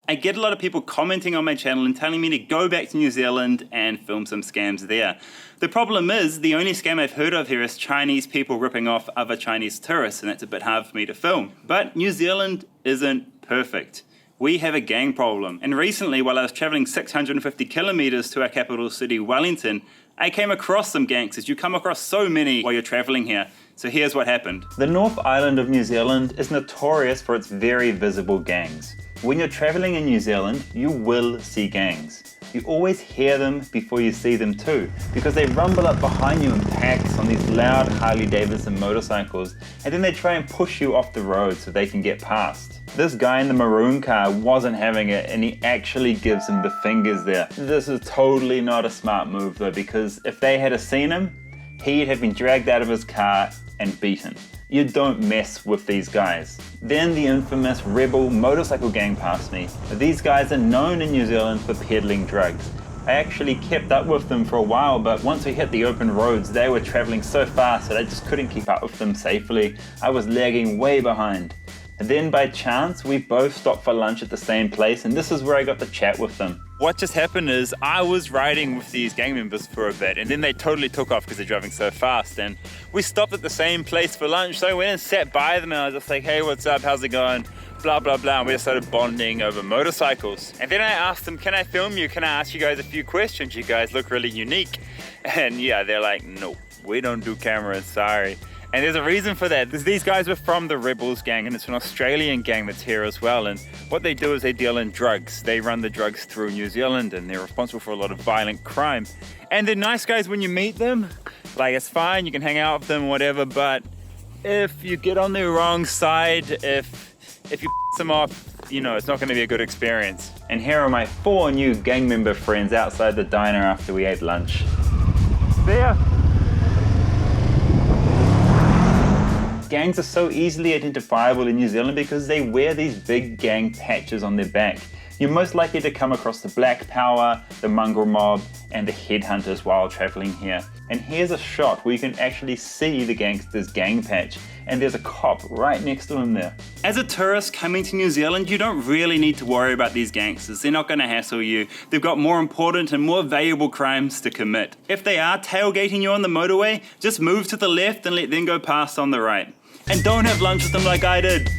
I get a lot of people commenting on my channel and telling me to go back to New Zealand and film some scams there. The problem is, the only scam I've heard of here is Chinese people ripping off other Chinese tourists, and that's a bit hard for me to film. But New Zealand isn't perfect. We have a gang problem. And recently, while I was traveling 650 kilometers to our capital city, Wellington, I came across some gangsters. You come across so many while you're traveling here. So here's what happened. The North Island of New Zealand is notorious for its very visible gangs. When you're traveling in New Zealand, you will see gangs. You always hear them before you see them too, because they rumble up behind you in packs on these loud Harley Davidson motorcycles, and then they try and push you off the road so they can get past. This guy in the maroon car wasn't having it, and he actually gives him the fingers there. This is totally not a smart move though, because if they had seen him, he'd have been dragged out of his car and beaten. You don't mess with these guys. Then the infamous rebel motorcycle gang passed me. These guys are known in New Zealand for peddling drugs. I actually kept up with them for a while, but once we hit the open roads, they were traveling so fast that I just couldn't keep up with them safely. I was lagging way behind. And then by chance, we both stopped for lunch at the same place, and this is where I got to chat with them. What just happened is I was riding with these gang members for a bit, and then they totally took off because they're driving so fast, and we stopped at the same place for lunch. So I went and sat by them, and I was just like, hey, what's up, how's it going, blah blah blah, and we just started bonding over motorcycles. And then I asked them, can I film you, can I ask you guys a few questions, you guys look really unique. And yeah, they're like, no, we don't do cameras, sorry. And there's a reason for that. These guys were from the Rebels gang, and it's an Australian gang that's here as well. And what they do is they deal in drugs. They run the drugs through New Zealand, and they're responsible for a lot of violent crime. And they're nice guys when you meet them. Like, it's fine, you can hang out with them, whatever. But if you get on their wrong side, if you them off, you know, it's not going to be a good experience. And here are my 4 new gang member friends outside the diner after we ate lunch. There. Gangs are so easily identifiable in New Zealand because they wear these big gang patches on their back. You're most likely to come across the Black Power, the Mongrel Mob, and the Headhunters while traveling here. And here's a shot where you can actually see the gangster's gang patch, and there's a cop right next to him there. As a tourist coming to New Zealand, you don't really need to worry about these gangsters. They're not going to hassle you. They've got more important and more valuable crimes to commit. If they are tailgating you on the motorway, just move to the left and let them go past on the right. And don't have lunch with them like I did.